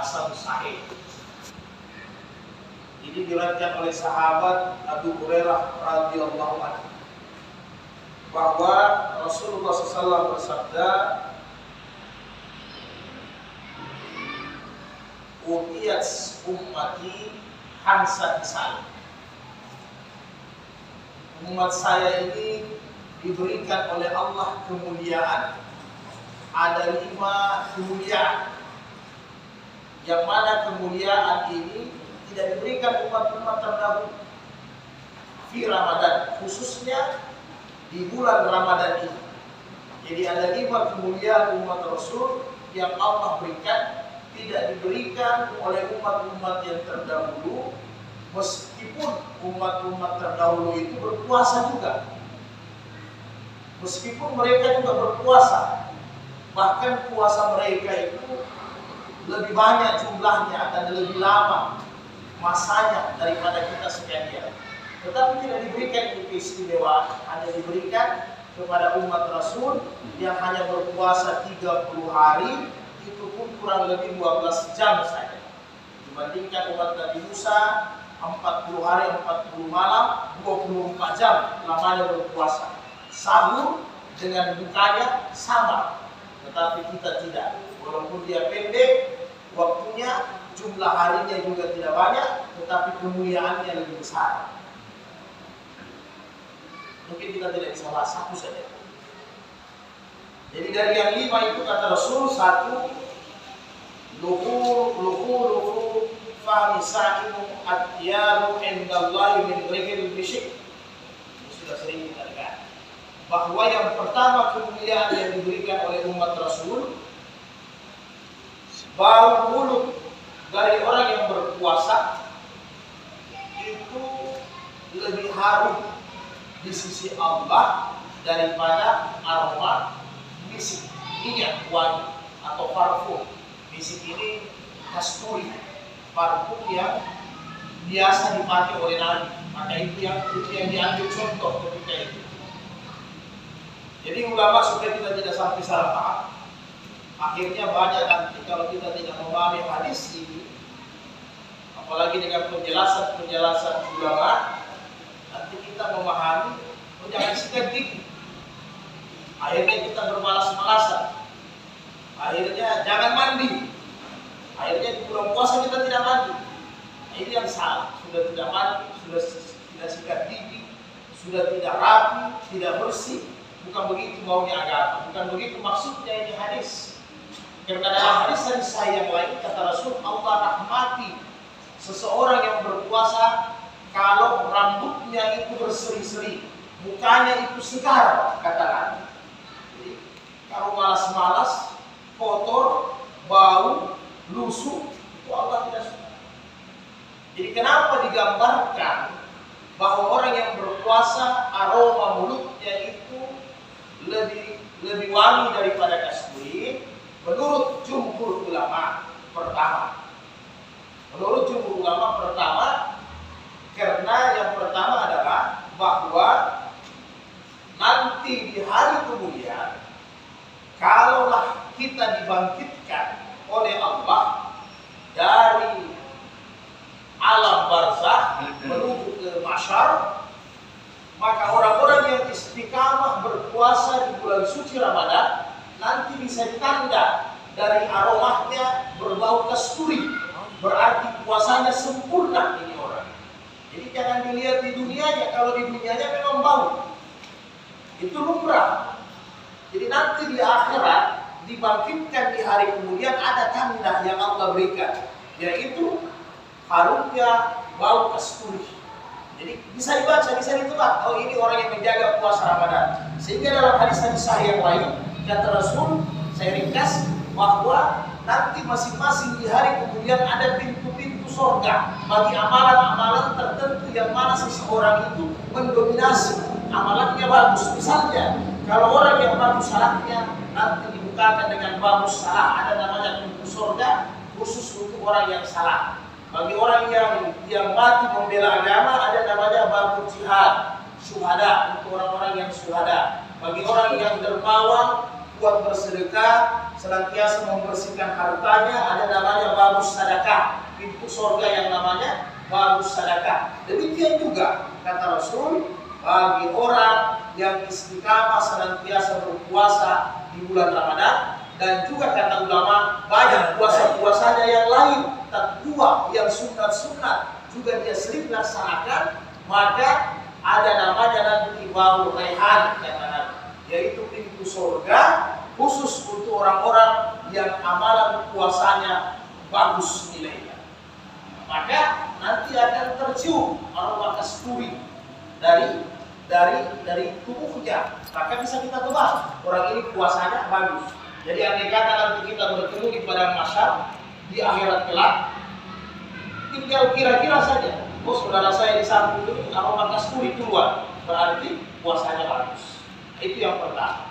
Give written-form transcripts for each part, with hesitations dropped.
hasan sahih. Ini diriwayatkan oleh sahabat Abu Hurairah radhiyallahu anhu bahwa Rasulullah SAW bersabda, "Utiyat ummati hansan sahih." Umat saya ini diberikan oleh Allah kemuliaan. Ada 5 kemuliaan, yang mana kemuliaan ini tidak diberikan umat-umat terdahulu di Ramadan, khususnya di bulan Ramadan ini. Jadi ada 5 kemuliaan umat Rasul yang Allah berikan, tidak diberikan oleh umat-umat yang terdahulu, meskipun umat-umat terdahulu itu berpuasa juga. Meskipun mereka juga berpuasa, bahkan puasa mereka itu lebih banyak jumlahnya dan lebih lama masanya daripada kita sekalian. Tetapi tidak diberikan keistimewaan, hanya diberikan kepada umat Rasul yang hanya berpuasa 30 hari, itu pun kurang lebih 12 jam saja. Dibandingkan umat Nabi Musa 40 hari 40 malam 24 jam lamanya berpuasa. Sahur dengan bukanya sama, tetapi kita tidak. Walaupun dia pendek waktunya, jumlah harinya juga tidak banyak, tetapi kemuliaannya lebih besar. Mungkin kita tidak bisa bahas satu saja. Jadi dari yang 5 itu kata Rasul, 1, luhur fahmi sa'imu atyaru indallahi min rihil misyik. Ini sudah sering kita dengar. Bahwa yang pertama kemuliaan yang diberikan oleh umat Rasul, bau mulut dari orang yang berpuasa itu lebih harum di sisi Allah daripada aroma misik, minyak wangi atau parfum. Misik ini kasturi, parfum yang biasa dipakai oleh Nabi. Maka itu yang diambil contoh ketika itu. Jadi ulama supaya kita tidak sampai salah paham, akhirnya banyak nanti kalau kita tidak memahami hadis ini, apalagi dengan penjelasan ulama, nanti kita memahami jangan skeptik. Akhirnya kita bermalas-malasan. Akhirnya jangan mandi. Akhirnya di bulan puasa kita tidak mandi. Ini yang salah. Sudah tidak mandi, sudah tidak sikat gigi, sudah tidak rapi, tidak bersih. Bukan begitu maunya agama. Bukan begitu maksudnya ini hadis. Karena dalam hadis saya yang lain kata Rasul, Allah rahmati seseorang yang berpuasa kalau rambutnya itu berseri-seri, mukanya itu segar, kata Nabi. Jadi kalau malas-malas, kotor, bau, lusuh, itu Allah tidak suka. Jadi kenapa digambarkan bahwa orang yang berpuasa aroma mulutnya itu lebih wangi daripada kasturi? Menurut jumhur ulama pertama, karena yang pertama adalah bahwa nanti di hari kemudian, kalaulah kita dibangkitkan oleh Allah dari alam barzakh menuju ke mahsyar, maka orang-orang yang istiqamah berpuasa di bulan suci Ramadan nanti bisa ditanda dari aromanya berbau kasturi, berarti puasanya sempurna ini orang. Jadi jangan dilihat di dunianya, kalau di dunianya memang bau, itu lumrah. Jadi nanti di akhirat dibangkitkan di hari kemudian ada tanda yang Allah berikan, yaitu harumnya bau kasturi. Jadi bisa dibaca, bisa ditebak, oh ini orang yang menjaga puasa Ramadan. Sehingga dalam hadis-hadis sahih yang lain kata Rasul, saya ringkas, bahwa nanti masing-masing di hari kemudian ada pintu-pintu surga bagi amalan-amalan tertentu yang mana seseorang itu mendominasi, amalannya bagus. Misalnya, kalau orang yang bagus salahnya nanti dibukakan dengan bagus salah, ada namanya pintu surga khusus untuk orang yang salah. Bagi orang yang mati membela agama ada namanya babu jihad, syuhada, untuk orang-orang yang syuhada. Bagi orang yang dermawan, kuat bersedekah, senantiasa membersihkan hartanya, ada namanya bagus sedekah. Pintu surga yang namanya bagus sedekah. Demikian juga kata Rasul, bagi orang yang istiqamah senantiasa berpuasa di bulan Ramadan, dan juga kata ulama banyak puasa-puasanya yang lain, takwa yang sunat-sunat juga dia sering laksanakan, maka ada namanya nanti babu rehan kata Nabi, yaitu pintu surga khusus untuk orang-orang yang amalan puasanya bagus nilainya. Maka nanti akan tercium aroma kasturi dari tubuhnya. Maka bisa kita tebak orang ini puasanya bagus. Jadi andai kata nanti kita bertemu di padang mahsyar di akhirat kelak, tinggal kira-kira saja, oh saudara saya di samping ini aroma kasturi keluar, berarti puasanya bagus. Itu yang pertama.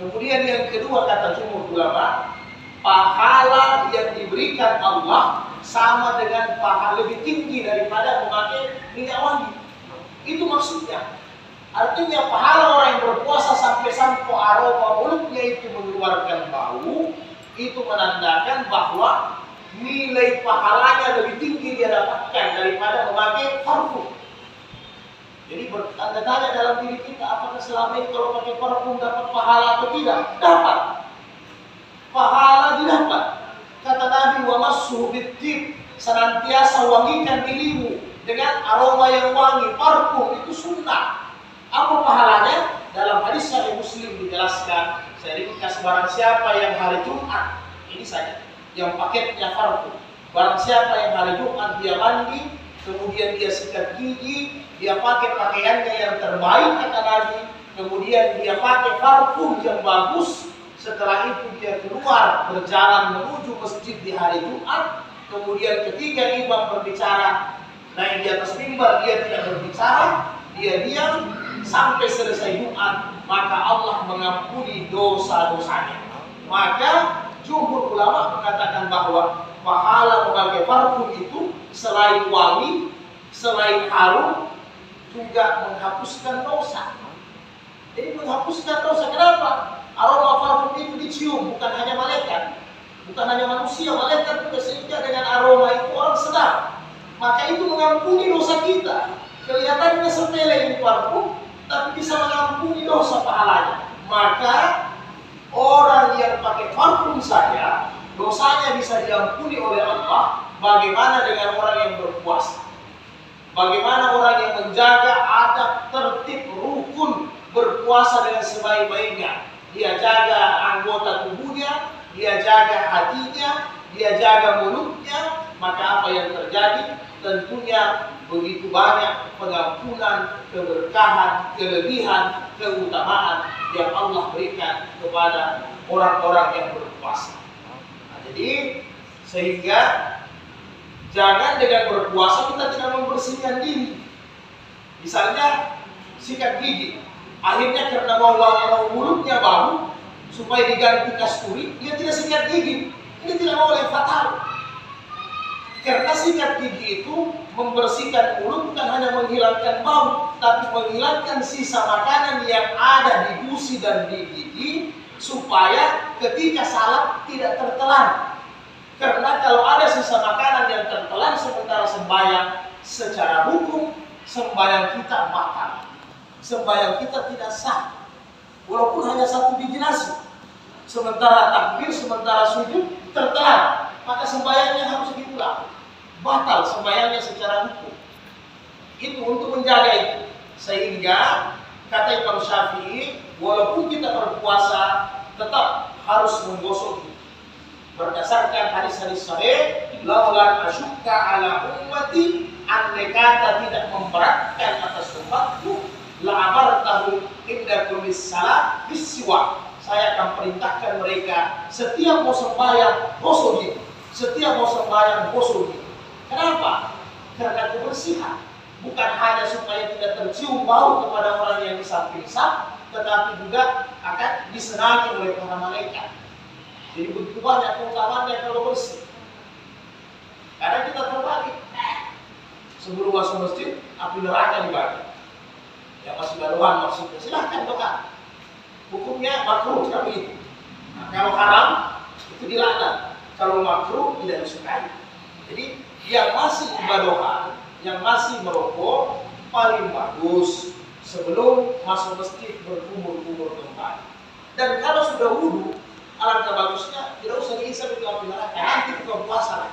Kemudian yang kedua kata jumhur ulama, pahala yang diberikan Allah sama dengan pahala lebih tinggi daripada memakai minyak wangi. Itu maksudnya. Artinya pahala orang yang berpuasa sampai aroma mulutnya itu mengeluarkan bau, itu menandakan bahwa nilai pahalanya lebih tinggi dia dapatkan daripada memakai parfum. Jadi bertanda tanya dalam diri kita, apakah selama ini kalau pakai parfum dapat pahala atau tidak? Dapat. Pahala didapat. Kata Nabi, wa massuhu bittib, senantiasa wangikan dirimu dengan aroma yang wangi. Parfum itu sunnah. Apa pahalanya? Dalam hadis Sahih Muslim dijelaskan, saya ringkas, barang siapa yang hari Jumat, ini saja, yang paketnya parfum. Barang siapa yang hari Jumat dia mandi, kemudian dia sikat gigi, dia pakai pakaiannya yang terbaik kata Nabi, kemudian dia pakai parfum yang bagus, setelah itu dia keluar berjalan menuju masjid di hari Jumat, kemudian ketika imam berbicara, naik di atas mimbar dia tidak berbicara, dia diam sampai selesai Jumat, maka Allah mengampuni dosa-dosanya. Maka jumhur ulama mengatakan bahwa pahala memakai parfum itu selain wangi, selain harum, juga menghapuskan dosa. Jadi menghapuskan dosa. Kenapa? Aroma parfum itu dicium, bukan hanya malaikat, bukan hanya manusia, malaikat juga, sehingga dengan aroma itu orang sedap. Maka itu mengampuni dosa kita. Kelihatannya sepele ini parfum, tapi bisa mengampuni dosa pahalanya. Maka orang yang pakai parfum saja dosanya bisa diampuni oleh Allah. Bagaimana dengan orang yang berpuasa? Bagaimana orang yang menjaga adab, tertib, rukun, berpuasa dengan sebaik-baiknya? Dia jaga anggota tubuhnya, dia jaga hatinya, dia jaga mulutnya. Maka apa yang terjadi? Tentunya begitu banyak pengampunan, keberkahan, kelebihan, keutamaan yang Allah berikan kepada orang-orang yang berpuasa. Nah, jadi sehingga jangan dengan berpuasa kita tidak membersihkan diri. Misalnya sikat gigi, akhirnya karena mau mulutnya bau, supaya diganti kasturi, dia tidak sikat gigi. Ini tidak boleh, fatal. Karena sikat gigi itu membersihkan mulut, bukan hanya menghilangkan bau, tapi menghilangkan sisa makanan yang ada di gusi dan di gigi, supaya ketika salat tidak tertelan. Karena kalau ada sisa makanan yang tertelan sementara sembahyang, secara hukum sembahyang kita batal, sembahyang kita tidak sah, walaupun hanya satu biji nasi. Sementara takbir, sementara sujud tertelan, maka sembahyangnya harus diulang. Batal sembahyangnya secara hukum. Itu untuk menjaga itu. Sehingga kata Imam Syafi'i, walaupun kita berpuasa tetap harus menggosok gigi. Berdasarkan hadis-hadis sahih, laulan asyukka ala ummati, andai kata tidak memberatkan atas umatku, la amartahu inda kulli salat bisiwak. Saya akan perintahkan mereka setiap mau sembahyang gosok gigi, setiap mau sembahyang gosok gigi. Kenapa? Karena kebersihan. Bukan hanya supaya tidak tercium bau kepada orang yang di samping saf, tetapi juga akan disenangi oleh para malaikat. Jadi begitu banyak keutamaannya kalau bersih. Karena kita terbagi. Sebelum masuk masjid, api neraka dibagi. Yang masih baruan maksudnya, silahkan doa. Hukumnya makruh tapi itu. Nah, kalau haram itu dilaknat, kalau makruh tidak disukai. Jadi yang masih ibadohan, yang masih merokok paling bagus sebelum masuk masjid berkumur-kumur kembali. Dan kalau sudah wudhu, alangkah bagusnya tidak usah dihisap itu api neraka, nanti buka puasa.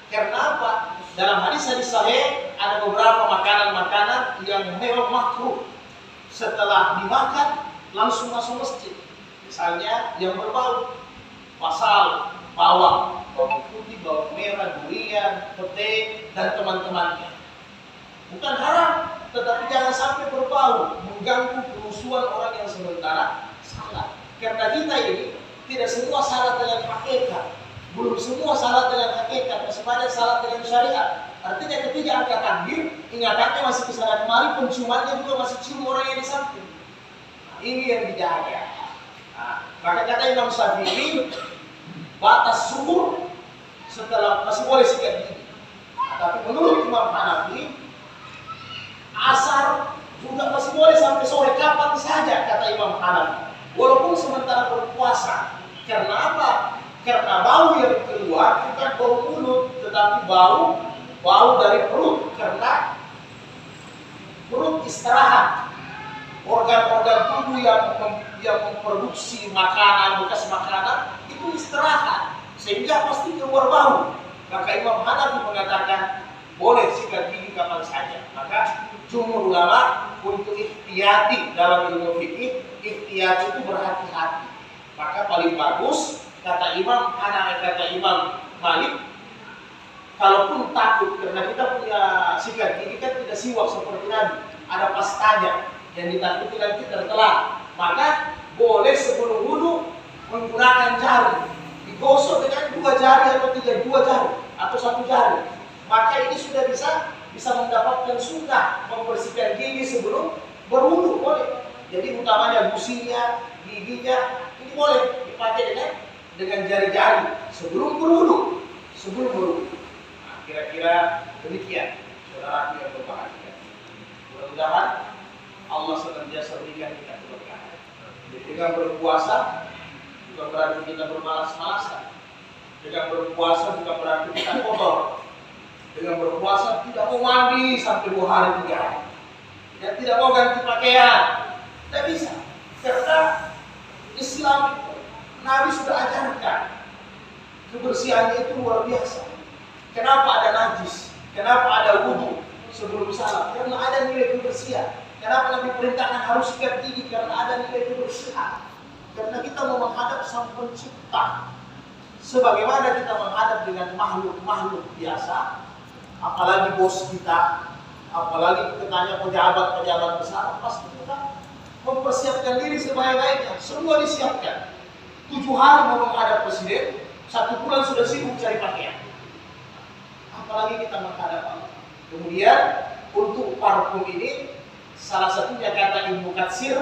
Karena apa? Dalam hadis-hadis sahih ada beberapa makanan-makanan yang memang makruh setelah dimakan langsung masuk masjid. Misalnya yang berbau, pasal, bawang, bawang putih, bawang merah, durian, petai, dan teman-temannya. Bukan haram, tetapi jangan sampai berbau, mengganggu kerusuhan orang yang sementara salat. Karena kita ini tidak semua salat dengan hakikat, belum semua salat dengan hakikat, masih banyak salat dengan syariat. Artinya ketika angkat takbir, ingatannya masih ke sana kemari, penciumannya juga masih cium orang yang di samping. Nah, ini yang dijaga. Nah, maka kata Imam Syafi'i, batas syukur setelah masih boleh sikat gigi. Nah, tapi menurut Imam Hanafi, asar juga masih boleh sampai sore, kapan saja kata Imam Hanafi. Walaupun sementara berpuasa. Karena apa? Karena bau yang keluar bukan bau mulut, tetapi bau dari perut. Karena perut istirahat. Organ-organ tubuh yang memproduksi makanan, bekas makanan itu istirahat, sehingga pasti keluar bau. Maka Imam Hanafi mengatakan boleh sikat gigi kapan saja. Maka jumhur ulama untuk ikhtiyati dalam ilmu fikih, ikhtiyati itu berhati-hati. Maka paling bagus kata Imam Hanafi, kata Imam Malik, kalaupun takut karena kita punya sikat gigi kan tidak siwak seperti Nabi, ada pastanya yang ditakuti nanti tertelan, maka boleh sebelum wudhu menggunakan jari, digosok dengan 2 jari atau 2 jari atau 1 jari. Maka ini sudah bisa mendapatkan sunnah membersihkan gigi sebelum berwudu, boleh. Jadi utamanya gusinya, giginya ini boleh dipakai dengan jari-jari sebelum berwudu. Nah, kira-kira demikian saudara yang berbahagia. Mudah-mudahan Allah senantiasa berikan kita keberkahan. Dengan berpuasa bukan berarti kita bermalas-malasan. Dengan berpuasa bukan berarti kita kotor. Dengan berpuasa tidak mau mandi sampai 2 hari 3 hari. Dan tidak mau ganti pakaian. Tidak bisa. Karena Islam itu Nabi sudah ajarkan. Kebersihannya itu luar biasa. Kenapa ada najis? Kenapa ada wudu sebelum salat? Karena ada nilai kebersihan. Kenapa Nabi perintahkan harus sikat gigi? Karena ada nilai kebersihan. Karena kita mau menghadap Sang Pencipta. Sebagaimana kita menghadap dengan makhluk-makhluk biasa, apalagi bos kita, apalagi kita tanya pejabat-pejabat besar, pasti kita mempersiapkan diri sebaik-baiknya. Semua disiapkan. 7 hari mau menghadap presiden, 1 bulan sudah sibuk cari pakaian. Apalagi kita menghadap Allah. Kemudian untuk parfum ini, salah satunya kata Ibnu Katsir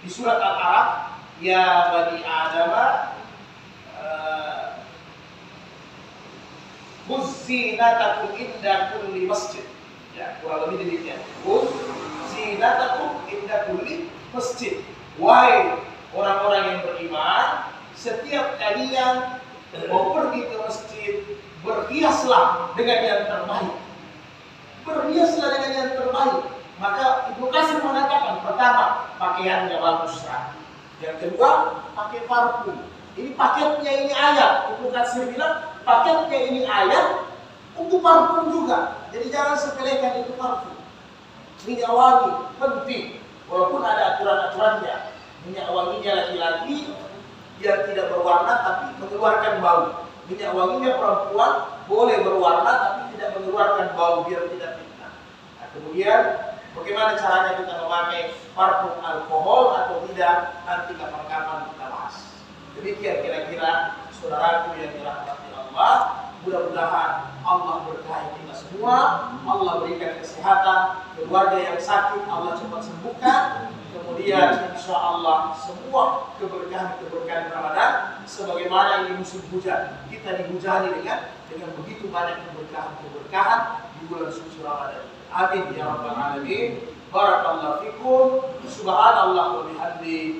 di surat Al-A'raf, ya bani Adama Zinatakum inda kulli masjid. Ya, kurang lebih demikian. Zinatakum inda kulli masjid. Wahai orang-orang yang beriman, setiap kalian mau pergi ke masjid, berhiaslah dengan yang terbaik. Berhiaslah dengan yang terbaik. Maka Ibnu Katsir mengatakan, pertama, pakaiannya bagus. Yang kedua, pakai parfum. Ini paketnya, ini ayat. Ibnu Katsir bilang, paketnya ini ayat untuk parfum juga. Jadi jangan sepelekan itu parfum. Minyak wangi penting, walaupun ada aturan-aturannya. Minyak wanginya laki-laki yang tidak berwarna tapi mengeluarkan bau. Minyak wanginya perempuan boleh berwarna tapi tidak mengeluarkan bau biar tidak fitnah. Nah, kemudian bagaimana caranya kita memakai parfum alkohol atau tidak, nanti kapan-kapan kita bahas. Demikian kira-kira saudaraku yang dirahmati Allah. Mudah-mudahan Allah berkahi kita semua. Allah berikan kesehatan, keluarga yang sakit Allah cepat sembuhkan. Kemudian insya Allah semua keberkahan Ramadan, sebagaimana ini musim hujan, kita dihujani dengan begitu banyak keberkahan di bulan suci Ramadan. Amin ya rabbal alamin. Barakallahu fikum. Subhanallah wa bihamdihi.